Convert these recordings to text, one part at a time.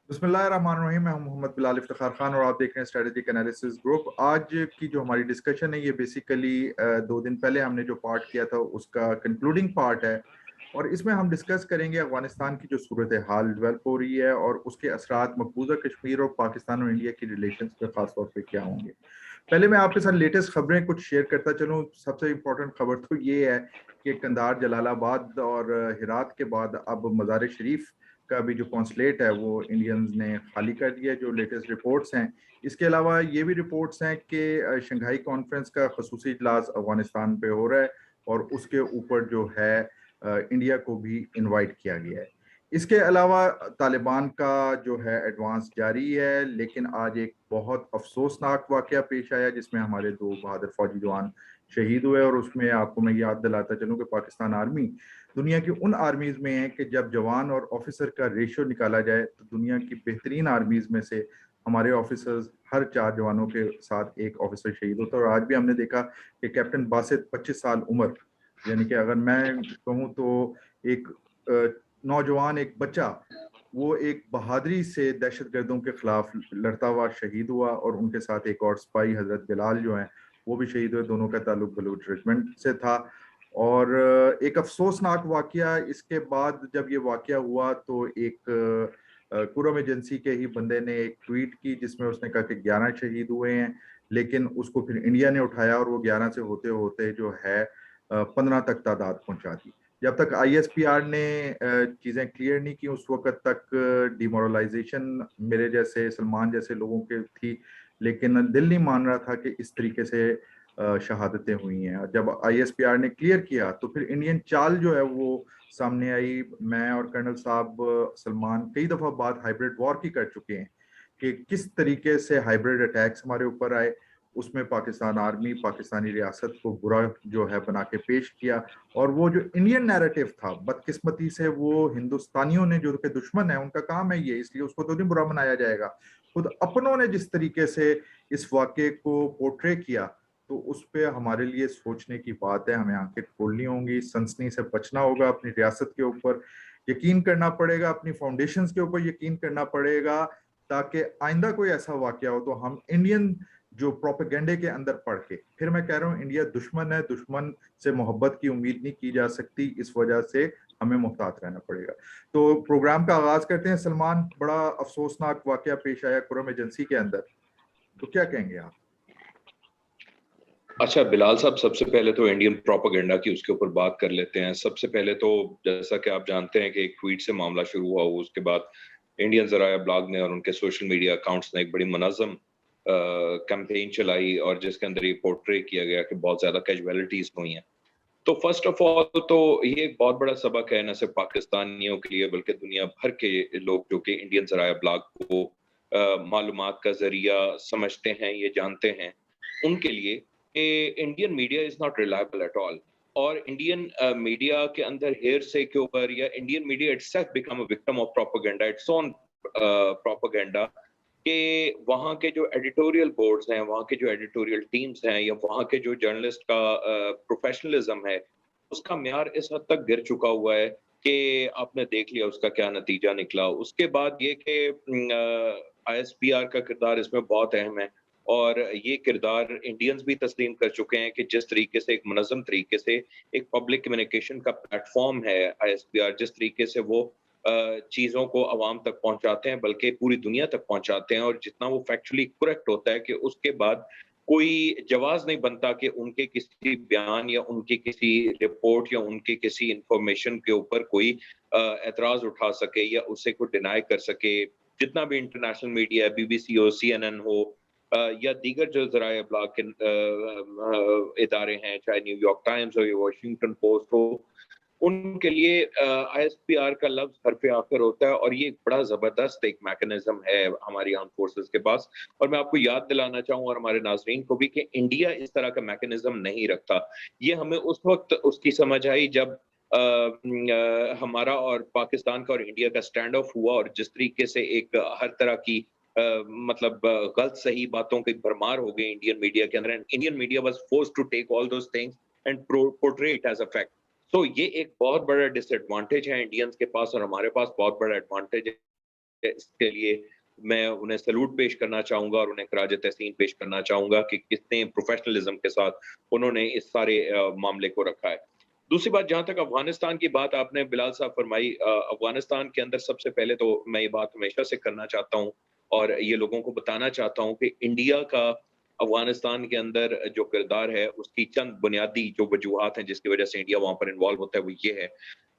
बिस्मिल्लाहिर्रहमानिर्रहीम। मैं हूं मोहम्मद बिलाल इफ्तिखार खान और आप देख रहे हैं स्ट्रेटेजिक एनालिसिस ग्रुप। आज की जो हमारी डिस्कशन है ये बेसिकली 2 दिन पहले हमने जो पार्ट किया था उसका कंक्लूडिंग पार्ट है, और इसमें हम डिस्कस करेंगे अफगानिस्तान की जो सूरत हाल डेवलप हो रही है और उसके असरात मकबूजा कश्मीर और पाकिस्तान और इंडिया की रिलेशंस पे खास तौर पे क्या होंगे। पहले मैं आपके साथ लेटेस्ट खबरें कुछ शेयर करता चलूं। सबसे इम्पोर्टेंट खबर तो ये है कि कंधार, जलालाबाद और हिरात के बाद अब मज़ार शरीफ का भी जो कॉन्सुलेट है वो इंडियंस ने खाली कर दिया, जो लेटेस्ट रिपोर्ट्स हैं। इसके अलावा ये भी रिपोर्ट्स हैं कि शंघाई कॉन्फ्रेंस का खसूसी इजलास अफगानिस्तान पे हो रहा है और उसके ऊपर जो है इंडिया को भी इनवाइट किया गया है। इसके अलावा तालिबान का जो है एडवांस जारी है, लेकिन आज एक बहुत अफसोसनाक वाकया पेश आया जिसमें हमारे 2 बहादुर फौजी जवान शहीद हुए। और उसमें आपको मैं याद दिलाता चलूं कि पाकिस्तान आर्मी दुनिया की उन आर्मीज में है कि जब जवान और ऑफिसर का रेशियो निकाला जाए तो दुनिया की बेहतरीन आर्मीज में से हमारे ऑफिसर्स हर 4 जवानों के साथ एक ऑफिसर शहीद होता है। और आज भी हमने देखा कि कैप्टन बासित 25 साल उम्र, यानी कि अगर मैं कहूँ तो एक नौजवान, एक बच्चा, वो एक बहादुरी से दहशतगर्दों के खिलाफ लड़ता हुआ शहीद हुआ। और उनके साथ एक और सिपाही हजरत बिलाल जो हैं वो भी शहीद हुए। दोनों का ताल्लुक बलूच रेजिमेंट से था। और एक अफसोसनाक वाकया इसके बाद जब ये वाकया हुआ तो एक कुरम एजेंसी के ही बंदे ने एक ट्वीट की जिसमें उसने कहा कि 11 शहीद हुए हैं, लेकिन उसको फिर इंडिया ने उठाया और वो 11 से होते होते जो है 15 तक तादाद पहुंचा दी। जब तक आईएसपीआर ने चीज़ें क्लियर नहीं की उस वक्त तक डिमोरलाइजेशन मेरे जैसे, सलमान जैसे लोगों के थी, लेकिन दिल नहीं मान रहा था कि इस तरीके से शहादतें हुई हैं। जब आईएसपीआर ने क्लियर किया तो फिर इंडियन चाल जो है वो सामने आई। मैं और कर्नल साहब सलमान कई दफ़ा बात हाइब्रिड वॉर की कर चुके हैं कि किस तरीके से हाइब्रिड अटैक्स हमारे ऊपर आए। उसमें पाकिस्तान आर्मी, पाकिस्तानी रियासत को बुरा जो है बना के पेश किया। और वो जो इंडियन नैरेटिव था, बदकिस्मती से वो हिंदुस्तानियों ने, जो के दुश्मन है उनका काम है ये, इसलिए उसको तो नहीं बुरा बनाया जाएगा। खुद अपनों ने जिस तरीके से इस वाक़े को पोर्ट्रे किया तो उस पर हमारे लिए सोचने की बात है। हमें आंखें खोलनी होंगी, सनसनी से बचना होगा, अपनी रियासत के ऊपर यकीन करना पड़ेगा, अपनी फाउंडेशंस के ऊपर यकीन करना पड़ेगा, ताकि आइंदा कोई ऐसा वाकया हो तो हम इंडियन जो प्रोपेगेंडे के अंदर पढ़ के, फिर मैं कह रहा हूँ इंडिया दुश्मन है, दुश्मन से मोहब्बत की उम्मीद नहीं की जा सकती, इस वजह से हमें मुहतात रहना पड़ेगा। तो प्रोग्राम का आगाज करते हैं। सलमान, बड़ा अफसोसनाक वाकया पेश आया कुरम एजेंसी के अंदर, तो क्या कहेंगे आप? अच्छा बिलाल साहब, सबसे पहले तो इंडियन प्रोपेगेंडा की उसके ऊपर बात कर लेते हैं। सबसे पहले तो जैसा कि आप जानते हैं कि एक ट्वीट से मामला शुरू हुआ, उसके बाद इंडियन ज़राया ब्लॉग ने और उनके सोशल मीडिया अकाउंट्स ने एक बड़ी मुनज़्ज़म कैंपेन चलाई और जिसके अंदर ये पोर्ट्रे किया गया कि बहुत ज़्यादा कैजुअलिटीज़ हुई हैं। तो फर्स्ट ऑफ ऑल तो ये एक बहुत बड़ा सबक है न सिर्फ पाकिस्तानियों के लिए बल्कि दुनिया भर के लोग जो कि इंडियन ज़राया ब्लॉग को मालूमात का ज़रिया समझते हैं, ये जानते हैं, उनके लिए कि Indian media is not reliable at all. और इंडियन मीडिया के अंदर हेरसे के ऊपर या Indian media itself become a victim of propaganda, its own propaganda, कि वहाँ के जो एडिटोरियल बोर्ड्स हैं, वहाँ के जो एडिटोरियल टीम्स हैं या वहाँ के जो जर्नलिस्ट का प्रोफेशनलिज्म है, उसका म्यार इस हद तक गिर चुका हुआ है कि आपने देख लिया उसका क्या नतीजा निकला। उसके बाद ये कि आईएसपीआर का किरदार इसमें बहुत अहम है और ये किरदार इंडियंस भी तस्लीम कर चुके हैं कि जिस तरीके से एक मुनज़्ज़म तरीके से एक पब्लिक कम्युनिकेशन का प्लेटफ़ॉर्म है आईएसपीआर, जिस तरीके से वो चीज़ों को अवाम तक पहुँचाते हैं, बल्कि पूरी दुनिया तक पहुँचाते हैं और जितना वो फैक्चुअली करेक्ट होता है कि उसके बाद कोई जवाज़ नहीं बनता कि उनके किसी बयान या उनकी किसी रिपोर्ट या उनकी किसी इन्फॉर्मेशन के ऊपर कोई एतराज़ उठा सके या उसे कोई डिनाई कर सके। जितना भी इंटरनेशनल मीडिया है, बीबीसी हो, सीएनएन हो या दीगर जो ज़राए इब्लाग के इदारे हैं, चाहे न्यूयॉर्क टाइम्स हो या वाशिंगटन पोस्ट हो, उनके लिए आईएसपीआर का लफ्ज़ हरफ़े आखिर होता है और ये एक बड़ा ज़बरदस्त एक मैकेनिज़्म है हमारी आर्म्ड फोर्सेस के पास। और मैं आपको याद दिलाना चाहूँ और हमारे नाज़रीन को भी कि इंडिया इस तरह का मैकेनिज़्म नहीं रखता। ये हमें उस वक़्त उसकी समझ आई जब हमारा और पाकिस्तान का और इंडिया का स्टैंड ऑफ हुआ और जिस तरीके से एक हर तरह की मतलब गलत सही बातों की भरमार हो गई इंडियन मीडिया के अंदर, and Indian media was forced to take all those things and portray it as a fact. तो ये एक बहुत बड़ा डिसएडवांटेज है इंडियंस के पास और हमारे पास बहुत बड़ा एडवांटेज है। इसके लिए मैं उन्हें सैल्यूट पेश करना चाहूँगा और उन्हें खराज तहसीन पेश करना चाहूँगा कि कितने प्रोफेशनलिज्म के साथ उन्होंने इस सारे मामले को रखा है। दूसरी बात, जहाँ तक अफ़गानिस्तान की बात आपने बिलाल साहब फरमाई, अफ़गानिस्तान के अंदर सबसे पहले तो मैं ये बात हमेशा से करना चाहता हूँ और ये लोगों को बताना चाहता हूँ कि इंडिया का अफ़गानिस्तान के अंदर जो किरदार है, उसकी चंद बुनियादी जो वजूहात हैं जिसकी वजह से इंडिया वहाँ पर इन्वॉल्व होता है, वो ये है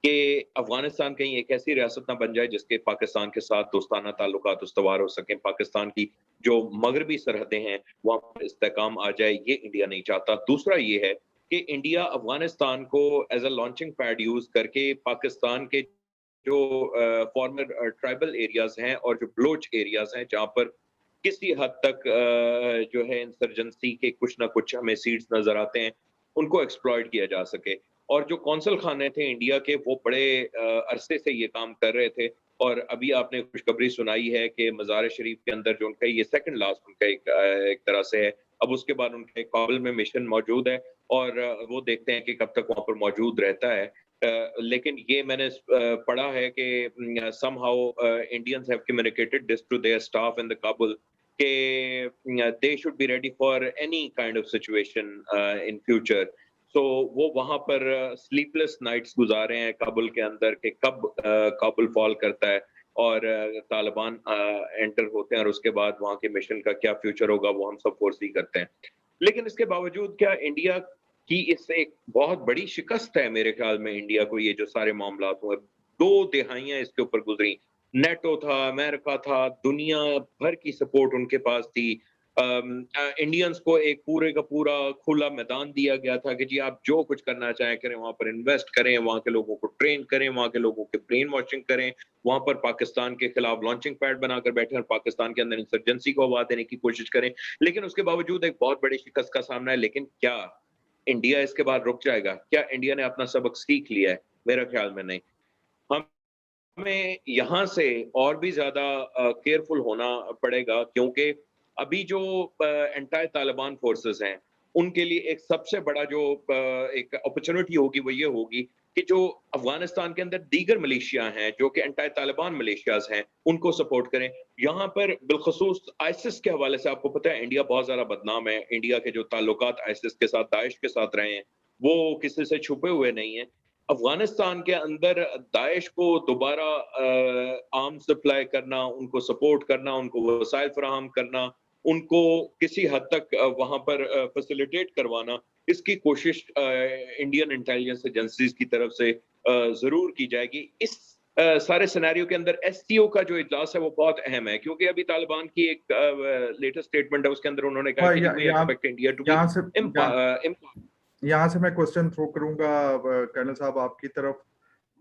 कि अफ़गानिस्तान कहीं एक ऐसी रियासत ना बन जाए जिसके पाकिस्तान के साथ दोस्ताना ताल्लुकात उस्तवार हो सकें। पाकिस्तान की जो मगरबी सरहदें हैं, वहाँ पर इस्तेहकाम आ जाए, ये इंडिया नहीं चाहता। दूसरा ये है कि इंडिया अफ़गानिस्तान को as a launching pad use करके पाकिस्तान के जो फॉर्मर ट्राइबल एरियाज़ हैं और जो बलोच एरियाज़ हैं, जहाँ पर किसी हद तक जो है इंसर्जेंसी के कुछ ना कुछ हमें सीड्स नज़र आते हैं, उनको एक्सप्लॉइट किया जा सके। और जो कौंसल खाने थे इंडिया के, वो बड़े अरसे से ये काम कर रहे थे और अभी आपने खुशखबरी सुनाई है कि मज़ार शरीफ के अंदर जो उनका ये सेकंड लास्ट उनका एक तरह से है। अब उसके बाद उनका एक काबुल में मिशन मौजूद है और वो देखते हैं कि कब तक वहाँ पर मौजूद रहता है। लेकिन ये मैंने पढ़ा है कि somehow Indians have communicated this to their staff in the Kabul कि they should be ready for any kind of situation in future. So वो वहाँ पर स्लीपलेस नाइट्स गुजारे हैं काबुल के अंदर कि कब काबुल फॉल करता है और तालिबान एंटर होते हैं और उसके बाद वहाँ के मिशन का क्या फ्यूचर होगा, वो हम सब फोर्सी करते हैं। लेकिन इसके बावजूद क्या इंडिया की इससे एक बहुत बड़ी शिकस्त है मेरे ख्याल में इंडिया को, ये जो सारे मामलात हुए। 2 दिहाइयाँ इसके ऊपर गुज़री। नेटो था, अमेरिका था, दुनिया भर की सपोर्ट उनके पास थी। इंडियंस को एक पूरे का पूरा खुला मैदान दिया गया था कि जी आप जो कुछ करना चाहें करें, वहाँ पर इन्वेस्ट करें, वहाँ के लोगों को ट्रेन करें, वहाँ के लोगों के ब्रेन वॉशिंग करें, वहाँ पर पाकिस्तान के खिलाफ लॉन्चिंग पैड बनाकर बैठे और पाकिस्तान के अंदर इंसर्जेंसी को हवा देने की कोशिश करें। लेकिन उसके बावजूद एक बहुत बड़ी शिकस्त का सामना है। लेकिन क्या इंडिया इसके बाद रुक जाएगा? क्या इंडिया ने अपना सबक सीख लिया है? मेरा ख्याल में नहीं। हमें यहाँ से और भी ज़्यादा केयरफुल होना पड़ेगा क्योंकि अभी जो एंटी तालिबान फोर्सेस हैं, उनके लिए एक सबसे बड़ा जो एक अपॉर्चुनिटी होगी, वो ये होगी कि जो अफ़गानिस्तान के अंदर दीगर मिलिशिया हैं, जो कि एंटी तालिबान मिलिशियाज़ हैं, उनको सपोर्ट करें। यहाँ पर बिलख़ुसूस आईसिस के हवाले से आपको पता है इंडिया बहुत ज़्यादा बदनाम है। इंडिया के जो ताल्लुकात आईसिस के साथ, दाइश के साथ रहे हैं, वो किसी से छुपे हुए नहीं हैं। अफ़गानिस्तान के अंदर दाइश को दोबारा आर्म्स सप्लाई करना, उनको सपोर्ट करना, उनको वसाइल फराहम करना, उनको किसी हद तक वहाँ पर फैसिलिटेट करवाना, इसकी कोशिश इंडियन इंटेलिजेंस एजेंसीज़ की तरफ से ज़रूर की जाएगी। इस सारे सिनेरियो के अंदर एससीओ का जो इजलास है वो बहुत अहम है क्योंकि अभी तालिबान की एक लेटेस्ट स्टेटमेंट है, उसके अंदर उन्होंने कहा हाँ, कि we expect India to be यहाँ से मैं क्वेश्चन थ्रो करूंगा कर्नल साहब आपकी तरफ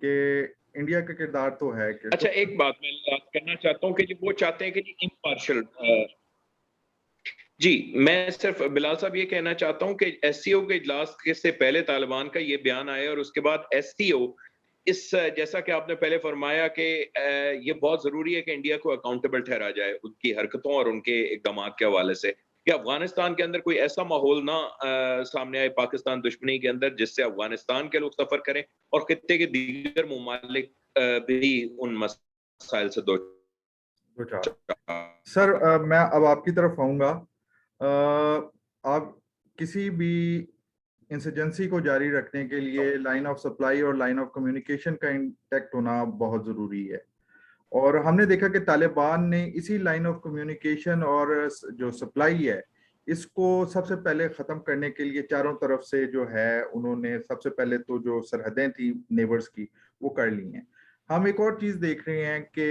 कि इंडिया का किरदार तो है कि अच्छा, एक बात मैं करना चाहता हूँ कि जी वो चाहते हैं कि जी इम्पार्शियल जी, मैं सिर्फ बिलाल साहब ये कहना चाहता हूँ कि एससीओ के इजलास के से पहले तालिबान का ये बयान आया और उसके बाद एससीओ इस जैसा कि आपने पहले फरमाया कि ये बहुत ज़रूरी है कि इंडिया को अकाउंटेबल ठहरा जाए उनकी हरकतों और उनके इक़दामात के हवाले से। कि अफ़गानिस्तान के अंदर कोई ऐसा माहौल ना सामने आए पाकिस्तान दुश्मनी के अंदर जिससे अफ़गानिस्तान के लोग सफ़र करें और खित्ते के दीगर ममालिक भी उन मसाइल से दो सर मैं अब आपकी तरफ आऊंगा। आप किसी भी इंसर्जेंसी को जारी रखने के लिए लाइन ऑफ सप्लाई और लाइन ऑफ कम्युनिकेशन का इंटैक्ट होना बहुत ज़रूरी है और हमने देखा कि तालिबान ने इसी लाइन ऑफ कम्युनिकेशन और जो सप्लाई है इसको सबसे पहले ख़त्म करने के लिए चारों तरफ से जो है उन्होंने सबसे पहले तो जो सरहदें थी नेबर्स की वो कर ली हैं। हम एक और चीज़ देख रहे हैं कि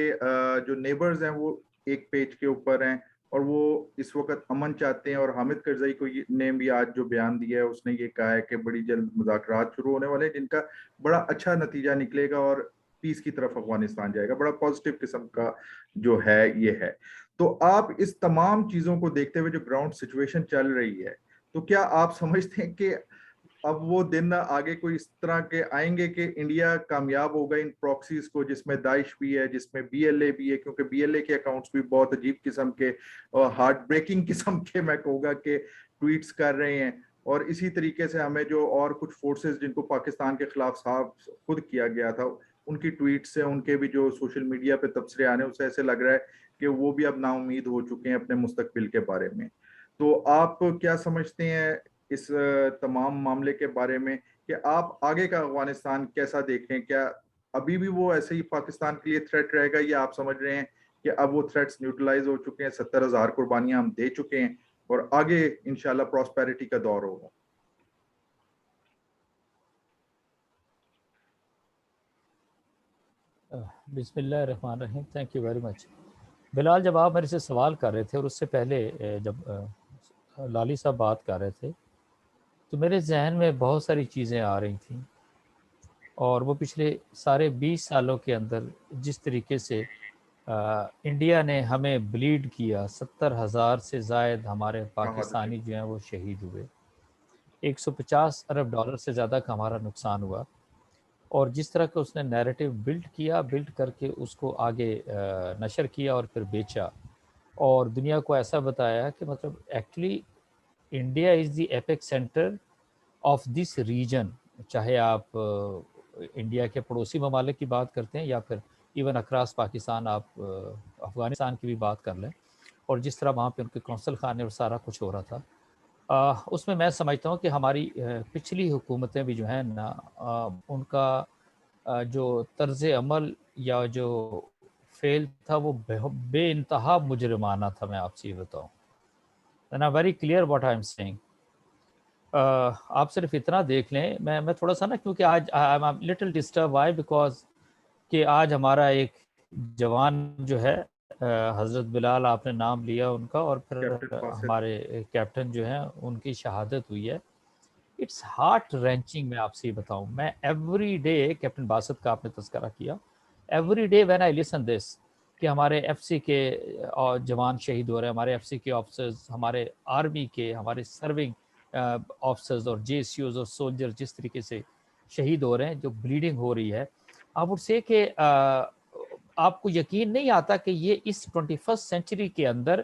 जो नेबर्स हैं वो एक पेज के ऊपर हैं और वो इस वक्त अमन चाहते हैं और हामिद करजई को ने भी आज जो बयान दिया है उसने ये कहा है कि बड़ी जल्द मुज़ाकरात शुरू होने वाले हैं जिनका बड़ा अच्छा नतीजा निकलेगा और पीस की तरफ अफगानिस्तान जाएगा। बड़ा पॉजिटिव किस्म का जो है ये है। तो आप इस तमाम चीज़ों को देखते हुए जो ग्राउंड सिचुएशन चल रही है तो क्या आप समझते हैं कि अब वो दिन आगे कोई इस तरह के आएंगे कि इंडिया कामयाब होगा इन प्रॉक्सीज को जिसमें दाइश भी है जिसमें बीएलए भी है क्योंकि बीएलए के अकाउंट्स भी बहुत अजीब किस्म के और हार्ट ब्रेकिंग किस्म के मैं कहूँगा कि ट्वीट्स कर रहे हैं और इसी तरीके से हमें जो और कुछ फोर्सेस जिनको पाकिस्तान के खिलाफ साफ खुद किया गया था ان کی ٹویٹ سے, ان کے بھی جو سوشل میڈیا پہ تبصرے آنے, اسے ایسے لگ رہا ہے کہ وہ بھی اب نا امید ہو چکے ہیں اپنے مستقبل کے بارے میں. تو آپ کیا سمجھتے ہیں اس تمام معاملے کے بارے میں, کہ آپ آگے کا افغانستان کیسا دیکھیں؟ کیا ابھی بھی وہ ایسے ہی پاکستان کے لیے تھریٹ رہے گا, یا آپ سمجھ رہے ہیں کہ اب وہ تھریٹس نیوٹرلائز ہو چکے ہیں, 70,000 قربانیاں ہم دے چکے ہیں اور آگے انشاءاللہ پراسپیرٹی کا دور ہوگا؟ بسم اللہ الرحمن الرحیم. Thank you very much. Bilal, جب آپ میرے سے سوال کر رہے تھے اور اس سے پہلے جب لالی صاحب بات کر رہے تھے, تو میرے ذہن میں بہت ساری چیزیں آ رہی تھیں, اور وہ پچھلے سارے 20 سالوں کے اندر جس طریقے سے انڈیا نے ہمیں بلیڈ کیا, 70,000 سے زائد ہمارے پاکستانی جو ہیں وہ شہید ہوئے, 150 ارب ڈالر سے زیادہ کا ہمارا نقصان ہوا, اور جس طرح کا اس نے نیریٹو بلڈ کر کے اس کو آگے نشر کیا اور پھر بیچا, اور دنیا کو ایسا بتایا کہ مطلب actually India is the epicentre of this region. چاہے آپ انڈیا کے پڑوسی ممالک کی بات کرتے ہیں یا پھر ایون اکراس پاکستان, آپ افغانستان کی بھی بات کر لیں, اور جس طرح وہاں پہ ان کے قونصل خانے اور سارا کچھ ہو رہا تھا, اس میں میں سمجھتا ہوں کہ ہماری پچھلی حکومتیں بھی جو ہیں نا, ان کا جو طرز عمل یا جو فعل تھا وہ بے انتہا مجرمانہ تھا. میں آپ سے یہ بتاؤں, and I'm very clear what I'm saying. آپ صرف اتنا دیکھ لیں, میں تھوڑا سا نا, کیونکہ آج I'm little disturbed. Why? Because کہ آج ہمارا ایک جوان جو ہے, حضرت بلال آپ نے نام لیا ان کا, اور پھر ہمارے کیپٹن جو ہیں ان کی شہادت ہوئی ہے. It's heart wrenching. میں آپ سے یہ بتاؤں, میں ایوری ڈے, کیپٹن باسط کا آپ نے تذکرہ کیا, ایوری ڈے وین آئی لسن دس کہ ہمارے ایف سی کے جوان شہید ہو رہے ہیں, ہمارے ایف سی کے آفیسرز, ہمارے آرمی کے, ہمارے سرونگ آفیسرز اور جے سی اوز اور سولجر جس طریقے سے شہید ہو رہے ہیں, جو بلیڈنگ ہو رہی ہے. آپ وڈ سے کہ آپ کو یقین نہیں آتا کہ یہ اس 21st سینچری کے اندر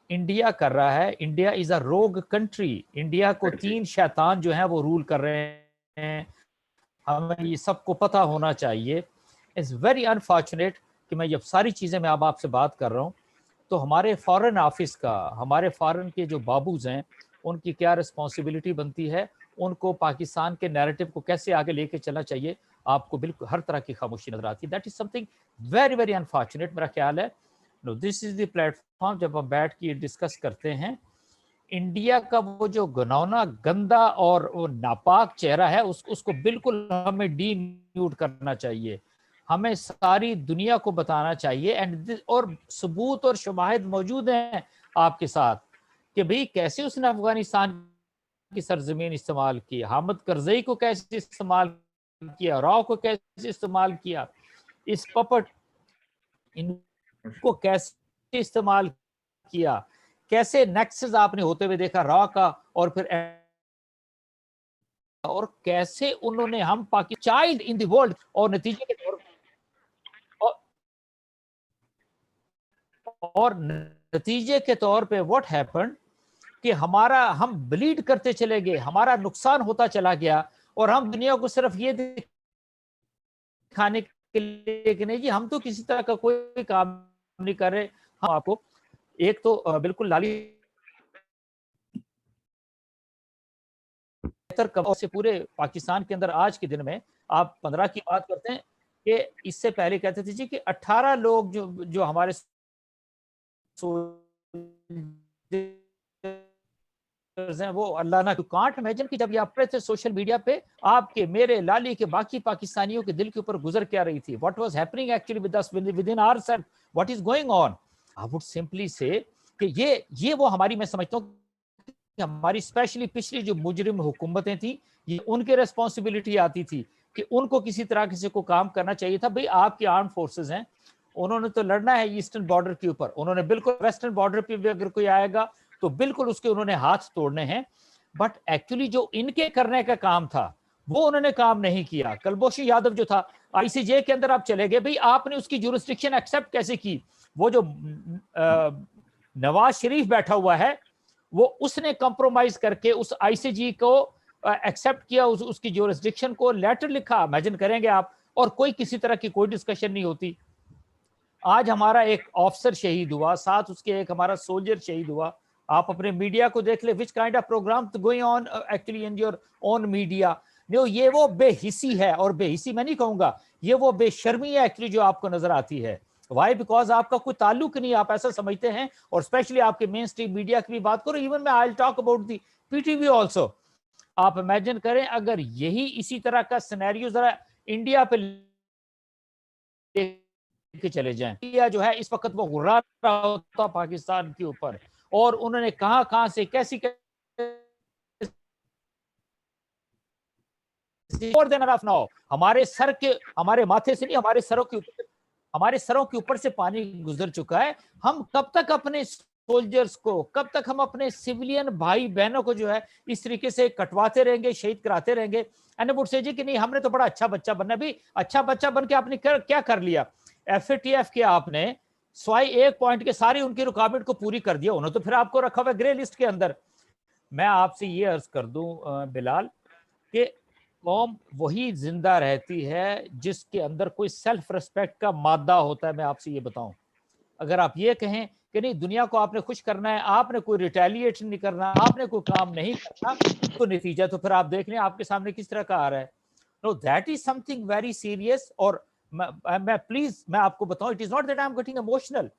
انڈیا کر رہا ہے. انڈیا از اے روگ کنٹری. انڈیا کو 3 شیطان جو ہیں وہ رول کر رہے ہیں. ہمیں یہ سب کو پتہ ہونا چاہیے. اٹس ویری انفارچونیٹ کہ میں جب ساری چیزیں میں اب آپ سے بات کر رہا ہوں, تو ہمارے فارن آفس کا, ہمارے فارن کے جو بابوز ہیں, ان کی کیا رسپانسبلٹی بنتی ہے, ان کو پاکستان کے نیریٹو کو کیسے آگے لے کے چلنا چاہیے. آپ کو بالکل ہر طرح کی خاموشی نظر آتی ہے. That is something very very unfortunate. میرا خیال ہے نو دس از دی پلیٹ فارم, جب ہم بیٹھ کے ڈسکس کرتے ہیں, انڈیا کا وہ جو گنونا, گندا اور وہ ناپاک چہرہ ہے, اس کو بالکل ہمیں ڈی نیوٹ کرنا چاہیے. ہمیں ساری دنیا کو بتانا چاہیے, اور ثبوت اور شواہد موجود ہیں آپ کے ساتھ کہ بھئی کیسے اس نے افغانستان کی سرزمین استعمال کی, حامد کرزئی کو کیسے استعمال کیا, راؤ کو کیسے استعمال کیا, اس پپٹ ان کو کیسے استعمال کیا, کیسے نیکسز آپ نے ہوتے ہوئے دیکھا راؤ کا, اور پھر اور کیسے انہوں نے ہم چائلڈ ان دی ورلڈ, اور نتیجے کے طور پہ واٹ ہیپنڈ کہ ہم بلیڈ کرتے چلے گئے, ہمارا نقصان ہوتا چلا گیا, اور ہم دنیا کو صرف یہ دکھانے کے لیے کہ نہیں جی ہم تو کسی طرح کا کوئی کام نہیں کر رہے. ہم آپ کو ایک تو بالکل لالی سے پورے پاکستان کے اندر آج کے دن میں آپ 15 کی بات کرتے ہیں, کہ اس سے پہلے کہتے تھے جی کہ 18 لوگ جو ہمارے وہ اللہ نہ کانٹ امیجن کہ جب یہ آپ تھے سوشل میڈیا پہ, آپ کے, میرے, لالی کے, باقی پاکستانیوں کے دل کے اوپر گزر کیا رہی تھی. What was happening actually with us within our self, what is going on. I would simply say کہ یہ وہ ہماری, میں سمجھتا ہوں کہ ہماری اسپیشلی پچھلی جو مجرم حکومتیں تھیں, یہ ان کے ریسپانسبلٹی آتی تھی کہ ان کو کسی طرح کسی کو کام کرنا چاہیے تھا. بھئی آپ کی آرم فورسز ہیں, انہوں نے تو لڑنا ہے ایسٹرن بارڈر کے اوپر, انہوں نے بالکل ویسٹرن بارڈر پہ بھی اگر کوئی آئے گا تو بالکل اس کے انہوں نے ہاتھ توڑنے ہیں. بٹ ایکچولی جو ان کے کرنے کا کام تھا وہ انہوں نے کام نہیں کیا. کلبھوشن یادو جو تھا آئی سی جے کے اندر آپ چلے گئے, بھئی آپ نے اس کی جورسڈکشن ایکسیپٹ کیسے کی. وہ جو نواز شریف بیٹھا ہوا ہے, وہ اس نے کمپرومائز کر کے اس آئی سی جی کو ایکسیپٹ کیا, اس کی جورسڈکشن کو, لیٹر لکھا, امیجن کریں گے آپ, और कोई किसी तरह की कोई डिस्कशन नहीं होती। आज हमारा एक ऑफिसर शहीद हुआ, साथ उसके एक हमारा सोल्जर शहीद हुआ। आप अपने मीडिया को देख ले, which kind of program going on actually in your own media. ये वो बेहिसी है, और बेहिसी मैं नहीं कहूंगा, ये वो बेशर्मी है एक्चुअली जो आपको नजर आती है। वाई? बिकॉज आपका कोई ताल्लुक नहीं, आप ऐसा समझते हैं। और स्पेशली आपके मेन स्ट्रीम मीडिया की भी बात करो, इवन मैं I talk about the PTV also. आप इमेजिन करें अगर यही इसी तरह का सिनेरियो जरा इंडिया पे के चले जाएं। इंडिया जो है इस वक्त वो गुर्रा रहा होता पाकिस्तान के ऊपर, और उन्होंने कहां से कैसी हमारे सर के, हमारे माथे से नहीं, हमारे सरों के ऊपर से पानी गुजर चुका है। हम कब तक अपने सोल्जर्स को, कब तक हम अपने सिविलियन भाई बहनों को जो है इस तरीके से कटवाते रहेंगे, शहीद कराते रहेंगे? एंड वुड से जी कि नहीं, हमने तो बड़ा अच्छा बच्चा बनना। भी अच्छा बच्चा बन के आपने क्या कर लिया? FATF के आपने स्वाई एक पॉइंट के सारी उनकी रिक्वायरमेंट को पूरी कर दिया, उन्होंने तो फिर आपको रखा हुआ ग्रे लिस्ट के अंदर। मैं आपसे ये अर्ज कर दूं बिलाल कि कौम वही जिंदा रहती है जिसके अंदर कोई सेल्फ रिस्पेक्ट का मादा होता है। मैं आपसे ये बताऊं, अगर आप ये कहें कि नहीं दुनिया को आपने खुश करना है, आपने कोई रिटेलिएट नहीं करना, आपने कोई काम नहीं करना, तो नतीजा तो फिर आप देख लें आपके सामने किस तरह का आ रहा है। No, that is something very serious. और मैं प्लीज मैं आपको बताऊं, it is not that I am getting emotional,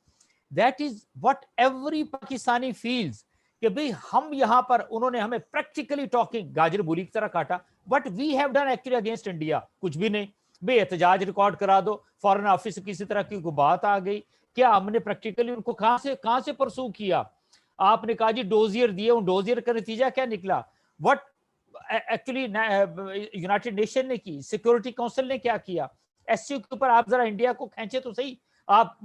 that is what every Pakistani feels कि भाई हम यहाँ पर, उन्होंने हमें प्रैक्टिकली टॉकिंग गाजर मूली की तरह काटा। But we have done actually against India कुछ भी नहीं। भाई एहतजाज रिकॉर्ड करा दो, फॉरेन ऑफिस से किसी तरह की कोई बात आ गई, क्या हमने प्रैक्टिकली उनको कहां से परसू किया? आपने कहा जी डोजियर दिए, उन डोजियर का नतीजा क्या निकला? व्हाट एक्चुअली यूनाइटेड नेशन ने की, सिक्योरिटी काउंसिल ने क्या किया? SCO के ऊपर आप जरा इंडिया को खींचे तो सही। आप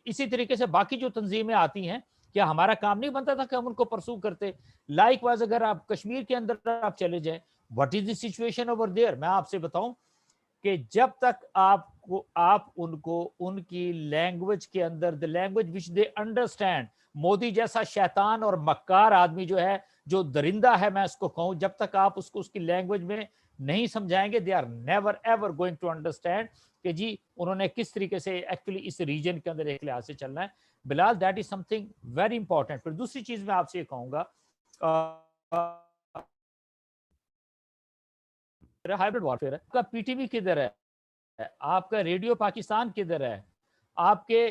इसी तरीके से बाकी जो तंजीमें आती हैं, क्या हमारा काम नहीं बनता था कि हम उनको परसू करते? लाइक वाइज अगर आप कश्मीर के अंदर आप चले जाएं, what is the situation over there? मैं आपसे बताऊं कि जब तक आप उनको उनकी लैंग्वेज के अंदर, the language which they understand, Modi जैसा शैतान और मक्कार आदमी जो है, जो दरिंदा है मैं उसको कहूं, जब तक आप उसको उसकी लैंग्वेज में नहीं समझाएंगे, they are never ever going to understand कि जी उन्होंने किस तरीके से एक्चुअली इस रीजन के अंदर एक लिहाज से चलना है। Bilal, that is something very important. फिर दूसरी चीज मैं आपसे ये कहूंगा, हाइब्रिड वॉरफेयर है, आपका PTV किधर है, आपका रेडियो पाकिस्तान किधर है, आपके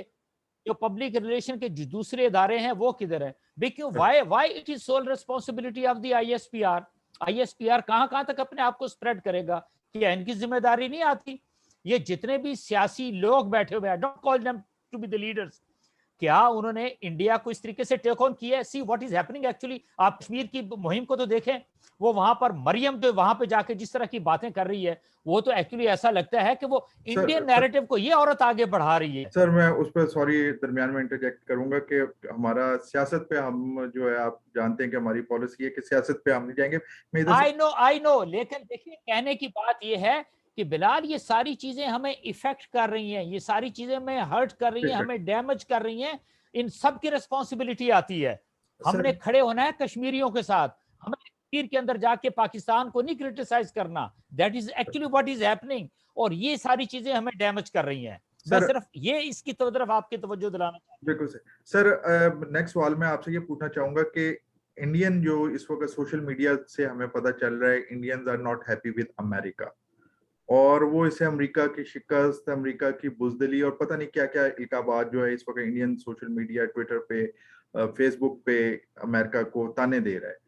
जो पब्लिक रिलेशन के जो दूसरे इदारे हैं वो किधर है? Because why it is sole responsibility of the ISPR कहां तक अपने आप को स्प्रेड करेगा? क्या इनकी जिम्मेदारी नहीं आती? ये जितने भी सियासी लोग बैठे हुए हैं, don't call them to be the leaders, क्या उन्होंने इंडिया को इस तरीके से टेक ऑन किया है? See what is happening actually. आप कश्मीर की मुहिम को तो देखें, वो वहां पर मरियम जो वहां पे जाके जिस तरह की बातें कर रही है, वो तो एक्चुअली ऐसा लगता है कि वो इंडियन नैरेटिव को ये औरत आगे बढ़ा रही है। सर मैं उस पर सॉरी दरमियान में इंटरजेक्ट करूंगा कि हमारा सियासत पे हम जो है, आप जानते हैं कि हमारी पॉलिसी है कि सियासत पे हम नहीं जाएंगे। आई नो, लेकिन देखिए कहने की बात ये है कि बिलाल ये सारी चीजें हमें इफेक्ट कर रही हैं, ये सारी चीजें हमें हर्ट कर रही हैं, हमें डैमेज कर रही हैं, इन सब की रिस्पॉन्सिबिलिटी आती है। हमने खड़े होना है कश्मीरियों के साथ, हमें कश्मीर के अंदर जाके पाकिस्तान को नहीं क्रिटिसाइज करना। That is actually what is happening, और ये सारी चीजें हमें डैमेज कर रही हैं। मैं सिर्फ ये इसकी तरफ आपकी तवज्जो दिलाना चाहता हूं। बिल्कुल सर। नेक्स्ट सवाल मैं आपसे ये पूछना चाहूंगा कि इंडियन जो इस वक्त सोशल मीडिया से हमें पता चल रहा है, Indians are not happy with America, और वो इसे अमेरिका की शिकस्त, अमेरिका की बुजदली और पता नहीं क्या क्या इल्काबात जो है इस वक्त इंडियन सोशल मीडिया, ट्विटर पे, फेसबुक पे अमेरिका को ताने दे रहा है।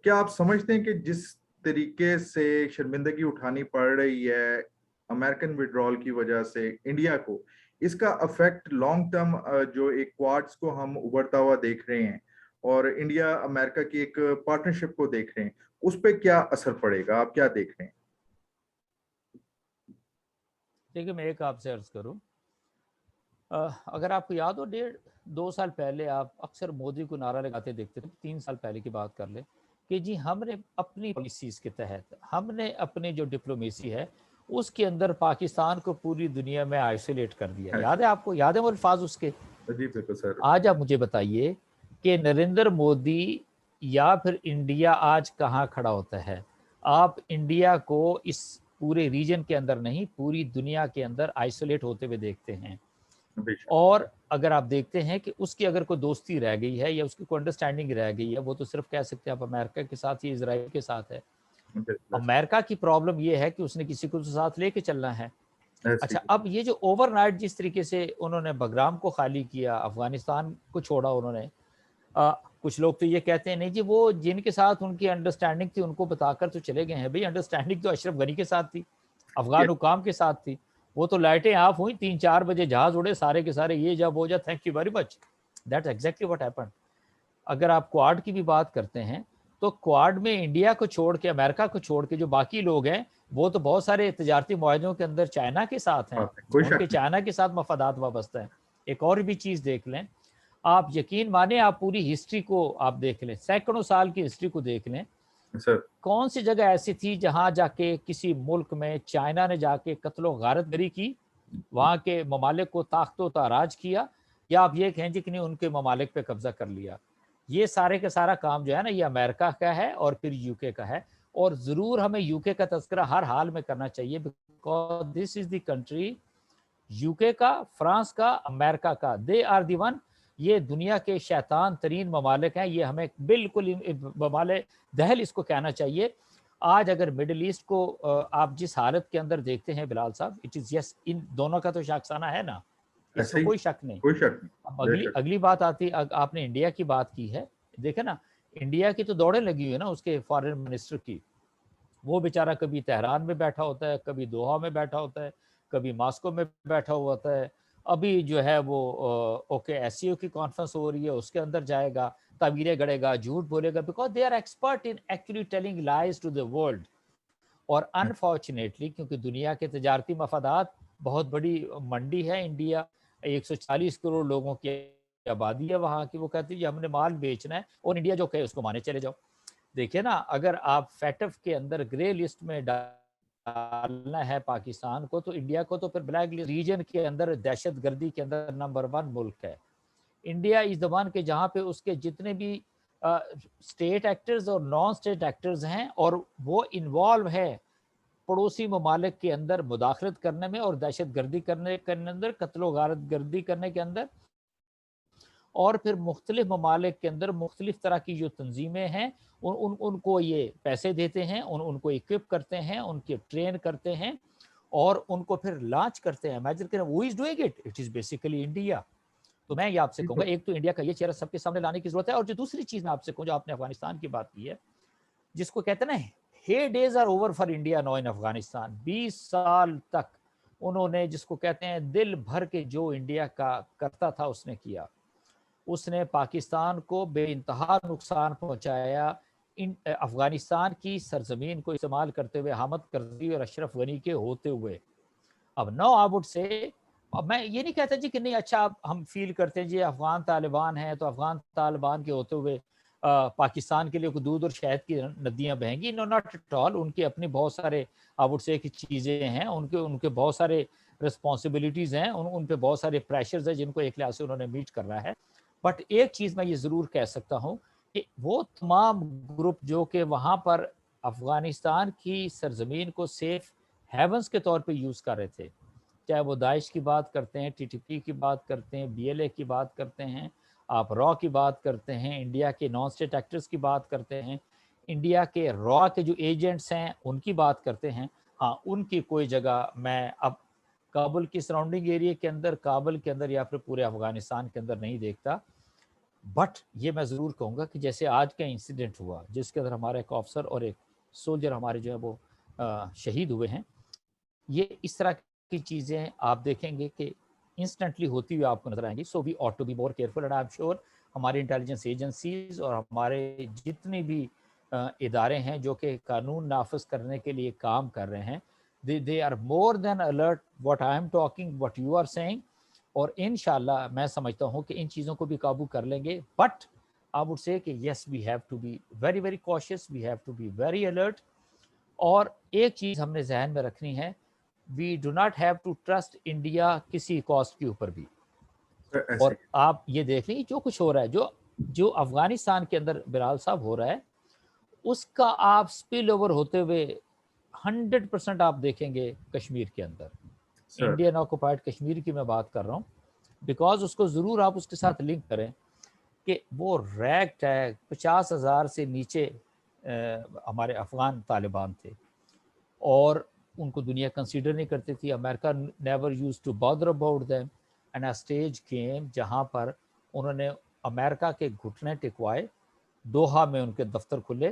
क्या आप समझते हैं कि जिस तरीके से शर्मिंदगी उठानी पड़ रही है अमेरिकन विड्रॉल की वजह से इंडिया को, इसका अफेक्ट लॉन्ग टर्म जो एक क्वाड्स को हम उभरता हुआ देख रहे हैं और इंडिया अमेरिका की एक पार्टनरशिप को देख रहे हैं, उस पर क्या असर पड़ेगा? आप क्या देख रहे हैं? देखिए मैं एक आपसे अर्ज करूं, अगर आपको याद हो 1.5-2 साल पहले आप अक्सर मोदी को नारा लगाते देखते थे, 3 साल पहले की बात कर ले, कि जी हमने अपनी पॉलिसीज के तहत, हमने अपनी जो डिप्लोमेसी है उसके अंदर पाकिस्तान को पूरी दुनिया में आइसोलेट कर दिया। याद है आपको? याद है वो अल्फाज उसके? जी बिल्कुल सर। आज आप मुझे बताइए कि नरेंद्र मोदी या फिर इंडिया आज कहाँ खड़ा होता है? आप इंडिया को इस पूरे रीजन के अंदर नहीं, पूरी दुनिया के अंदर आइसोलेट होते हुए देखते हैं। बेशक, और अगर आप देखते हैं कि उसकी अगर कोई दोस्ती रह गई है या उसकी कोई अंडरस्टैंडिंग रह गई है, वो तो सिर्फ कह सकते हैं आप अमेरिका के साथ या इजराइल के साथ है। बिल्कुल, अमेरिका की प्रॉब्लम ये है कि उसने किसी को तो साथ लेके चलना है। ऐसे अच्छा, ही। अब ये जो ओवरनाइट जिस तरीके से उन्होंने बगराम को खाली किया, अफगानिस्तान को छोड़ा उन्होंने, कुछ लोग तो ये कहते हैं नहीं जी, वो जिनके साथ उनकी अंडरस्टैंडिंग थी उनको बताकर तो चले गए हैं। भाई अंडरस्टैंडिंग तो अशरफ गनी के साथ थी, अफगान हुकाम के साथ थी। वो तो लाइटें ऑफ हुई, 3-4 बजे जहाज उड़े सारे के सारे, ये जब हो जा, thank you very much, that's exactly what happened. अगर आप क्वाड की भी बात करते हैं तो क्वाड में इंडिया को छोड़ के, अमेरिका को छोड़ के जो बाकी लोग हैं, वो तो बहुत सारे तजारती मुआहदों के अंदर चाइना के साथ हैं, कोई शक उनके नहीं। चाइना के साथ मफादात वाबस्ता हैं। एक और भी चीज़ देख लें, आप यकीन माने, आप पूरी हिस्ट्री को आप देख लें, सैकड़ों साल की हिस्ट्री को देख लें, सर, कौन सी जगह ऐसी थी जहां जाके किसी मुल्क में चाइना ने जाके कत्लो गारतगरी की, वहां के ममालिक को ताख्तो ताराज किया, या आप ये कहें जी कि नहीं उनके ममालिक पे कब्जा कर लिया। ये सारे का सारा काम जो है ना, ये अमेरिका का है और फिर यूके का है। और ज़रूर हमें यूके का तज़किरा हर हाल में करना चाहिए, because this is the country, UK का, फ्रांस का, अमेरिका का, दे आर दी वन, ये दुनिया के शैतान तरीन ममालिक हैं। ये हमें बिल्कुल ममाले दहल इसको कहना चाहिए। आज अगर मिडिल ईस्ट को आप जिस हालत के अंदर देखते हैं बिलाल साहब, इट इज़ यस, इन दोनों का तो शाखसाना है ना, ऐसे इसमें ही, कोई शक नहीं। कोई शक नहीं, अब अगली बेशक। अगली बात आती, आपने इंडिया की बात की है, देखे ना, इंडिया की तो दौड़ें लगी हुई है ना उसके फॉरेन मिनिस्टर की। वो बेचारा कभी तेहरान में बैठा होता है, कभी दोहा में बैठा होता है, कभी मॉस्को में बैठा हुआ होता है। अभी जो है वो ओके एससीओ की कॉन्फ्रेंस हो रही है, उसके अंदर जाएगा, तबीरें गढ़ेगा, झूठ बोलेगा, because they are expert in actually telling lies to the world. और अनफॉर्चुनेटली, क्योंकि दुनिया के तजारती मफादात, बहुत बड़ी मंडी है इंडिया, 140 करोड़ लोगों की आबादी है वहाँ की, वो कहती है हमने माल बेचना है और इंडिया जो कहे उसको माने चले जाओ। देखिए ना, अगर आप फैटफ के अंदर ग्रे लिस्ट में डालना है पाकिस्तान को, तो इंडिया को तो फिर ब्लैक लिस्ट, रीजन के अंदर दहशत गर्दी के अंदर नंबर 1 मुल्क है इंडिया। इस जबान के जहाँ पे उसके जितने भी स्टेट एक्टर्स और नॉन स्टेट एक्टर्स हैं, और वो इन्वॉल्व है पड़ोसी ममालिक के अंदर मुदाखलत करने में और दहशत गर्दी करने के अंदर, कत्लो गारत गर्दी करने के अंदर, और फिर मुख्तलिफ ममालिक के अंदर मुख्तलिफ तरह की जो तंजीमें हैं, उनको ये पैसे देते हैं, उनको इक्विप करते हैं, उनके ट्रेन करते हैं और उनको फिर लॉन्च करते हैं। इमेजिन करें, who is doing it? It is basically India. तो मैं ये आपसे कहूँगा, एक तो इंडिया का ये चेहरा सबके सामने लाने की जरूरत है। और जो दूसरी चीज़ मैं आपसे कहूँ, जो आपने अफगानिस्तान की बात की है, जिसको कहते हैं ना, heydays are over for India no in Afghanistan. 20 साल तक उन्होंने, जिसको कहते हैं दिल भर के जो इंडिया का करता था उसने किया। उसने पाकिस्तान को बेइंतहा नुकसान पहुंचाया, अफगानिस्तान की सरजमीन को इस्तेमाल करते हुए, हामद करदी और अशरफ गनी के होते हुए। अब नो आई वुड से, अब मैं ये नहीं कहता जी कि नहीं, अच्छा हम फील करते हैं जी अफगान तालिबान हैं तो अफगान तालिबान के होते हुए पाकिस्तान के लिए दूध और शहद की नदियां बहेंगी। No, not at all. उनके अपनी बहुत सारे आई वुड से की चीज़ें हैं, उनके बहुत सारे रिस्पॉन्सिबिलिटीज़ हैं, उन पे बहुत सारे प्रेशर्स हैं जिनको एक लिहाज से उन्होंने मीट करना है। बट एक चीज़ मैं ये ज़रूर कह सकता हूँ कि वो तमाम ग्रुप जो कि वहाँ पर अफ़गानिस्तान की सरजमीन को सेफ हेवंस के तौर पे यूज़ कर रहे थे, चाहे वो दाइश की बात करते हैं, टीटीपी की बात करते हैं, बीएलए की बात करते हैं, आप रॉ की बात करते हैं, इंडिया के नॉन स्टेट एक्टर्स की बात करते हैं, इंडिया के रॉ के जो एजेंट्स हैं उनकी बात करते हैं। हाँ, उनकी कोई जगह मैं अब काबुल की सराउंडिंग एरिया के अंदर, काबुल के अंदर या फिर पूरे अफ़गानिस्तान के अंदर नहीं देखता। बट ये मैं ज़रूर कहूँगा कि जैसे आज का इंसिडेंट हुआ, जिसके अंदर हमारा एक ऑफिसर और एक सोल्जर हमारे जो है वो शहीद हुए हैं, ये इस तरह की चीज़ें आप देखेंगे कि इंस्टेंटली होती हुई आपको नजर आएंगी। So we ought to be more careful, and I am sure हमारी इंटेलिजेंस एजेंसीज और हमारे जितने भी इदारे हैं जो कि कानून नाफिज करने के लिए काम कर रहे हैं, they are more than alert what I am talking, what you are saying। और इंशाल्लाह मैं समझता हूँ कि इन चीज़ों को भी काबू कर लेंगे। बट आई वुड से कि yes, we have to be very very cautious, we have to be very alert. और एक चीज़ हमने जहन में रखनी है, we do not have to trust India किसी कॉस्ट के ऊपर भी। और आप ये देख लें जो कुछ हो रहा है, जो अफगानिस्तान के अंदर बिलाल साहब हो रहा है, उसका आप स्पिल ओवर होते हुए 100% آپ دیکھیں گے کشمیر کے اندر، انڈین آکوپائڈ کشمیر کی میں بات کر رہا ہوں، بیکاز اس کو ضرور آپ اس کے ساتھ لنک کریں کہ وہ ریگڈ ہے، 50,000 سے نیچے ہمارے افغان طالبان تھے اور ان کو دنیا کنسیڈر نہیں کرتی تھی. امریکہ never use to bother about them and a stage came جہاں پر انہوں نے امریکہ کے گھٹنے ٹکوائے، دوحہ میں ان کے دفتر کھلے،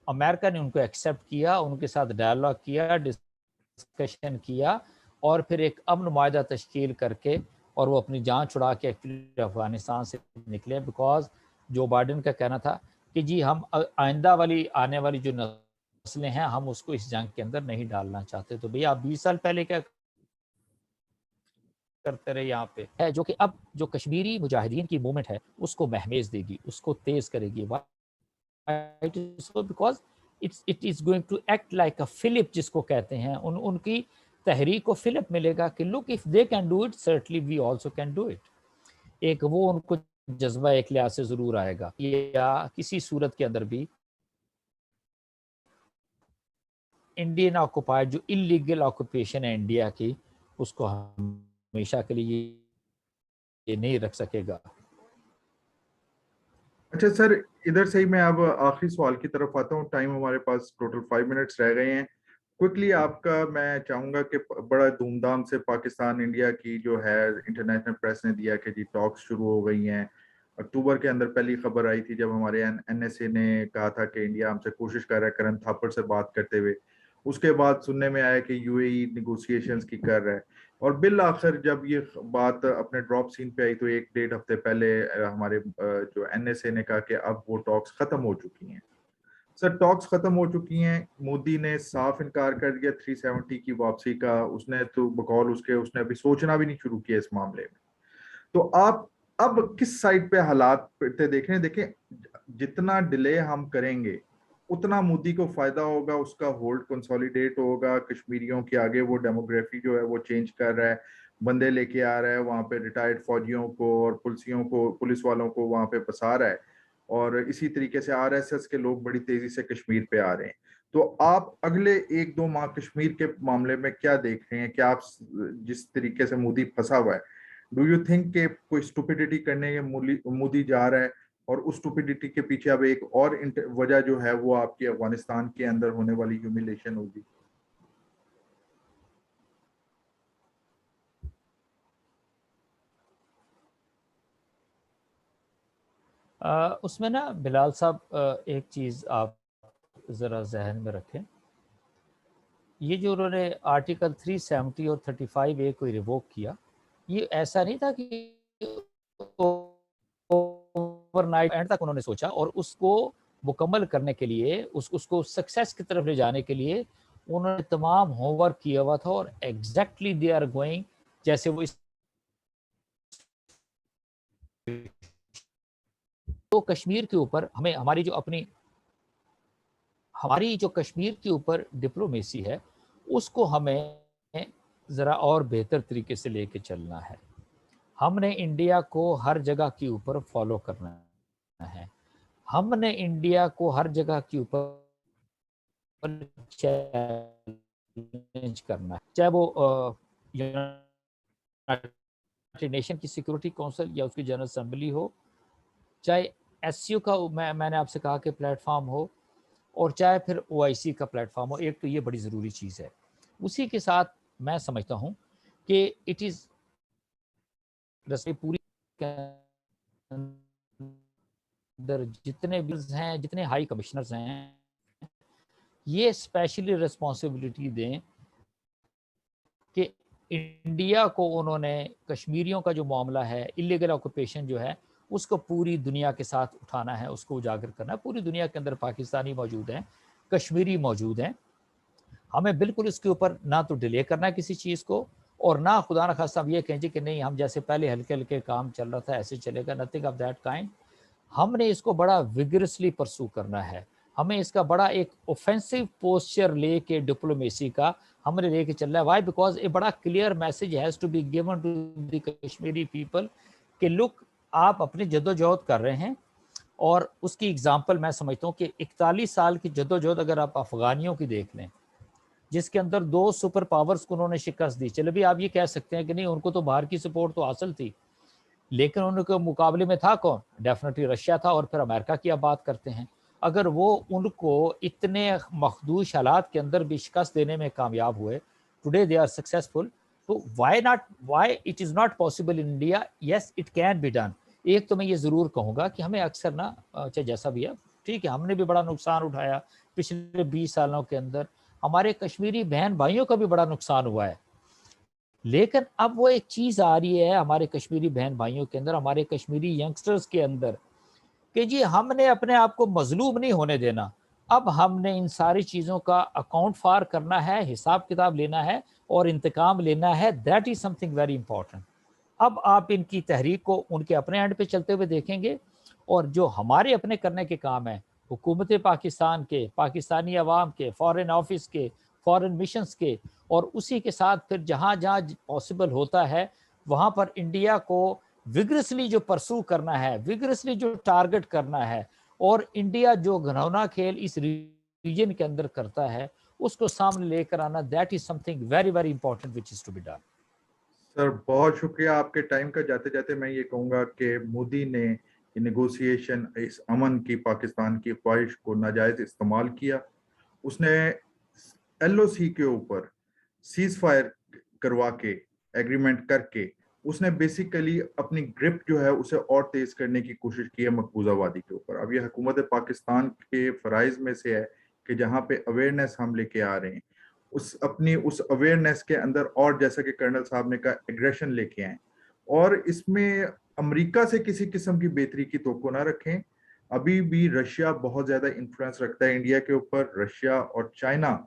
امریکہ نے ان کو ایکسیپٹ کیا، ان کے ساتھ ڈائلاگ کیا، ڈسکشن کیا اور پھر ایک امن معاہدہ تشکیل کر کے اور وہ اپنی جان چھڑا کے ایکچولی افغانستان سے نکلے، بیکاز جو بائیڈن کا کہنا تھا کہ جی ہم آئندہ آنے والی جو نسلیں ہیں ہم اس کو اس جنگ کے اندر نہیں ڈالنا چاہتے. تو بھئی آپ 20 سال پہلے کیا کرتے رہے یہاں پہ ہے، جو کہ اب جو کشمیری مجاہدین کی موومنٹ ہے اس کو مہمیز دے گی، اس کو تیز کرے گی. Because it is going to act like a flip جس کو کہتے ہیں، ان کی تحریک کو فلپ ملے گا کہ look if they can do it certainly we also can do it. ایک وہ ان کو جذبہ ایک لحاظ سے ضرور آئے گا، یا کسی صورت کے اندر بھی انڈین آکوپائڈ جو انلیگل آکوپیشن ہے انڈیا کی، اس کو ہمیشہ کے لیے یہ نہیں رکھ سکے گا. اچھا سر، ادھر سے ہی میں اب آخری سوال کی طرف آتا ہوں. ٹائم ہمارے پاس ٹوٹل 5 منٹس رہ گئے ہیں. کوئکلی آپ کا میں چاہوں گا کہ بڑا دھوم دھام سے پاکستان انڈیا کی جو ہے انٹرنیشنل پریس نے دیا کہ جی ٹاکس شروع ہو گئی ہیں. اکتوبر کے اندر پہلی خبر آئی تھی جب ہمارے این ایس اے نے کہا تھا کہ انڈیا ہم سے کوشش کر رہا ہے کرن تھاپر سے بات کرتے ہوئے. اس کے بعد سننے میں آیا کہ یو اے ای نیگوسیشنز کی کر رہا ہے، اور بالآخر جب یہ بات اپنے ڈراپ سین پہ آئی تو 1-1.5 ہفتے پہلے ہمارے جو این ایس اے نے کہا کہ اب وہ ٹاکس ختم ہو چکی ہیں. سر ٹاکس ختم ہو چکی ہیں، مودی نے صاف انکار کر دیا 370 کی واپسی کا. اس نے تو بقول اس نے ابھی سوچنا بھی نہیں شروع کیا اس معاملے میں. تو آپ اب کس سائڈ پہ حالات پہ دیکھ رہے ہیں؟ دیکھیں جتنا ڈیلے ہم کریں گے اتنا مودی کو فائدہ ہوگا، اس کا ہولڈ کنسولیڈیٹ ہوگا. کشمیریوں کے آگے وہ ڈیموگرافی جو ہے وہ چینج کر رہا ہے، بندے لے کے آ رہا ہے وہاں پہ، ریٹائرڈ فوجیوں کو اور پولیس والوں کو وہاں پہ بسا رہا ہے، اور اسی طریقے سے آر ایس ایس کے لوگ بڑی تیزی سے کشمیر پہ آ رہے ہیں. تو آپ اگلے 1-2 ماہ کشمیر کے معاملے میں کیا دیکھ رہے ہیں؟ کیا آپ جس طریقے سے مودی پھنسا ہوا ہے، ڈو یو تھنک کہ کوئی اسٹوپیڈیٹی کرنے مودی جا رہا ہے، اور اس اسٹوپیڈیٹی کے پیچھے اب ایک اور وجہ جو ہے وہ آپ کی افغانستان کے اندر ہونے والی ہیومیلیشن ہوگی؟ اس میں نا بلال صاحب ایک چیز آپ ذرا ذہن میں رکھیں، یہ جو انہوں نے آرٹیکل 370 اور 35A کو ریووک کیا، یہ ایسا نہیں تھا کہ اوور نائٹ اینڈ تک انہوں نے سوچا، اور اس کو مکمل کرنے کے لیے اس کو سکسیس کی طرف لے جانے کے لیے انہوں نے تمام ہوم ورک کیا ہوا تھا، اور ایگزیکٹلی دے آر گوئنگ جیسے وہ اس تو کشمیر کے اوپر ہمیں ہماری جو کشمیر کے اوپر ڈپلومیسی ہے اس کو ہمیں ذرا اور بہتر طریقے سے لے کے چلنا ہے. ہم نے انڈیا کو ہر جگہ کے اوپر فالو کرنا ہے، ہم نے انڈیا کو ہر جگہ کے اوپر چیلنج کرنا ہے، چاہے وہ یونائیٹڈ نیشن کی سیکورٹی کونسل یا اس کی جنرل اسمبلی ہو، چاہے ایس سی او کا میں نے آپ سے کہا کہ پلیٹ فارم ہو، اور چاہے پھر او آئی سی کا پلیٹ فارم ہو. ایک تو یہ بڑی ضروری چیز ہے. اسی کے ساتھ میں سمجھتا ہوں کہ اٹ از پوری جتنے بلز ہیں، جتنے ہائی کمشنرز ہیں، یہ اسپیشلی ریسپانسبلٹی دیں کہ انڈیا کو انہوں نے کشمیریوں کا جو معاملہ ہے، انلیگل آکوپیشن جو ہے، اس کو پوری دنیا کے ساتھ اٹھانا ہے، اس کو اجاگر کرنا ہے. پوری دنیا کے اندر پاکستانی موجود ہیں، کشمیری موجود ہیں. ہمیں بالکل اس کے اوپر نہ تو ڈیلے کرنا ہے کسی چیز کو، اور نہ خدا نخواستہ ہم یہ کہیں کہ نہیں ہم جیسے پہلے ہلکے ہلکے کام چل رہا تھا ایسے چلے گا. Nothing of that kind. ہم نے اس کو بڑا ویگرسلی پرسو کرنا ہے. ہمیں اس کا بڑا ایک اوفینسو پوسچر لے کے ڈپلومیسی کا ہم نے لے کے چل رہا ہے. وائی؟ بیکاز اے بڑا clear message has to be given to the Kashmiri people کہ لک آپ اپنی جدوجہد کر رہے ہیں، اور اس کی اگزامپل میں سمجھتا ہوں کہ 41 سال کی جدوجہد اگر آپ افغانیوں کی دیکھ لیں، جس کے اندر 2 سپر پاورز کو انہوں نے شکست دی. چلے بھی آپ یہ کہہ سکتے ہیں کہ نہیں ان کو تو باہر کی سپورٹ تو حاصل تھی, لیکن ان کے مقابلے میں تھا کون؟ ڈیفینیٹلی رشیا تھا, اور پھر امریکہ کی اب بات کرتے ہیں. اگر وہ ان کو اتنے مخدوش حالات کے اندر بھی شکست دینے میں کامیاب ہوئے, ٹوڈے دے آر سکسیسفل, تو why it is not possible in India? Yes it can be done. ایک تو میں یہ ضرور کہوں گا کہ ہمیں اکثر نا, چاہے جیسا بھی ہے ٹھیک ہے, ہم نے بھی بڑا نقصان اٹھایا پچھلے 20 سالوں کے اندر, ہمارے کشمیری بہن بھائیوں کا بھی بڑا نقصان ہوا ہے, لیکن اب وہ ایک چیز آ رہی ہے ہمارے کشمیری بہن بھائیوں کے اندر, ہمارے کشمیری ینگسٹرز کے اندر, کہ جی ہم نے اپنے آپ کو مظلوم نہیں ہونے دینا. اب ہم نے ان ساری چیزوں کا اکاؤنٹ فار کرنا ہے, حساب کتاب لینا ہے اور انتقام لینا ہے. That is something very important. اب آپ ان کی تحریک کو ان کے اپنے اینڈ پہ چلتے ہوئے دیکھیں گے, اور جو ہمارے اپنے کرنے کے کام ہیں, حکومت پاکستان کے, پاکستانی عوام کے, فارن آفس کے, فارن مشنز کے, اور اسی کے ساتھ پھر جہاں جہاں پاسبل ہوتا ہے وہاں پر انڈیا کو وگرسلی جو پرسو کرنا ہے, وگرسلی جو ٹارگٹ کرنا ہے, اور انڈیا جو گھنونا کھیل اس ریجن کے اندر کرتا ہے اس کو سامنے لے کر آنا, that is something very very important which is to be done. Sir بہت شکریہ آپ کے ٹائم کا. جاتے جاتے میں یہ کہوں گا کہ مودی نے نیگوسیشن, اس امن کی پاکستان کی خواہش کو ناجائز استعمال کیا. اس نے ایل او سی کے اوپر سیز فائر کروا کے, ایگریمنٹ کر کے, اس نے بیسیکلی اپنی گرپ جو ہے اسے اور تیز کرنے کی کوشش کی ہے مقبوضہ وادی کے اوپر. اب یہ حکومت پاکستان کے فرائض میں سے ہے کہ جہاں پہ اویئرنیس ہم لے کے آ رہے ہیں, اس اویئرنیس کے اندر اور جیسا کہ کرنل صاحب نے کہا ایگریشن لے کے آئیں, اور اس میں امریکہ سے کسی قسم کی بہتری کی توقع نہ رکھیں. ابھی بھی رشیا بہت زیادہ انفلوئنس رکھتا ہے انڈیا کے اوپر. رشیا اور چائنا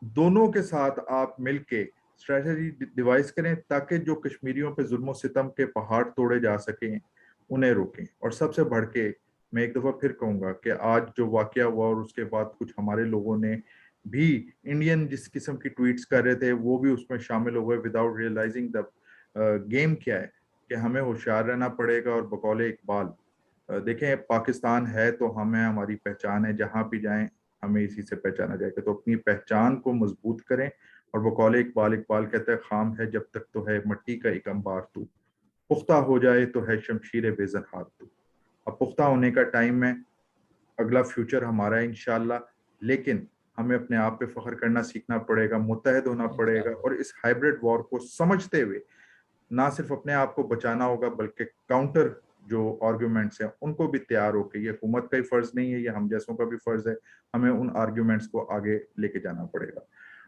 دونوں کے ساتھ آپ مل کے اسٹریٹجی ڈیوائز کریں تاکہ جو کشمیریوں پہ ظلم و ستم کے پہاڑ توڑے جا سکیں انہیں روکیں. اور سب سے بڑھ کے میں ایک دفعہ پھر کہوں گا کہ آج جو واقعہ ہوا اور اس کے بعد کچھ ہمارے لوگوں نے بھی انڈین جس قسم کی ٹویٹس کر رہے تھے وہ بھی اس میں شامل ہو گئے وداؤٹ ریئلائزنگ دا گیم کیا ہے, کہ ہمیں ہوشیار رہنا پڑے گا. اور بقول اقبال دیکھیں پاکستان ہے تو ہمیں, ہماری پہچان ہے, جہاں بھی جائیں ہمیں اسی سے پہچانا جائے گا. تو اپنی پہچان کو مضبوط کریں. اور بقول اقبال کہتا ہے خام ہے جب تک تو ہے مٹی کا ایک انبار تو, پختہ ہو جائے تو ہے شمشیر بے زنہار تو. اب پختہ ہونے کا ٹائم ہے, اگلا فیوچر ہمارا ہے انشاءاللہ, لیکن ہمیں اپنے آپ پہ فخر کرنا سیکھنا پڑے گا, متحد ہونا پڑے گا, اور اس ہائبرڈ وار کو سمجھتے ہوئے نہ صرف اپنے آپ کو بچانا ہوگا بلکہ کاؤنٹر جو آرگیومنٹس ہیں ان کو بھی تیار ہو کے, یہ حکومت کا ہی فرض نہیں ہے, یہ ہم جیسوں کا بھی فرض ہے, ہمیں ان آرگیومنٹس کو آگے لے کے جانا پڑے گا.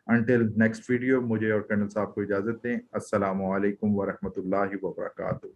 انٹل نیکسٹ ویڈیو, مجھے اور کرنل صاحب کو اجازت دیں. السلام علیکم ورحمۃ اللہ وبرکاتہ.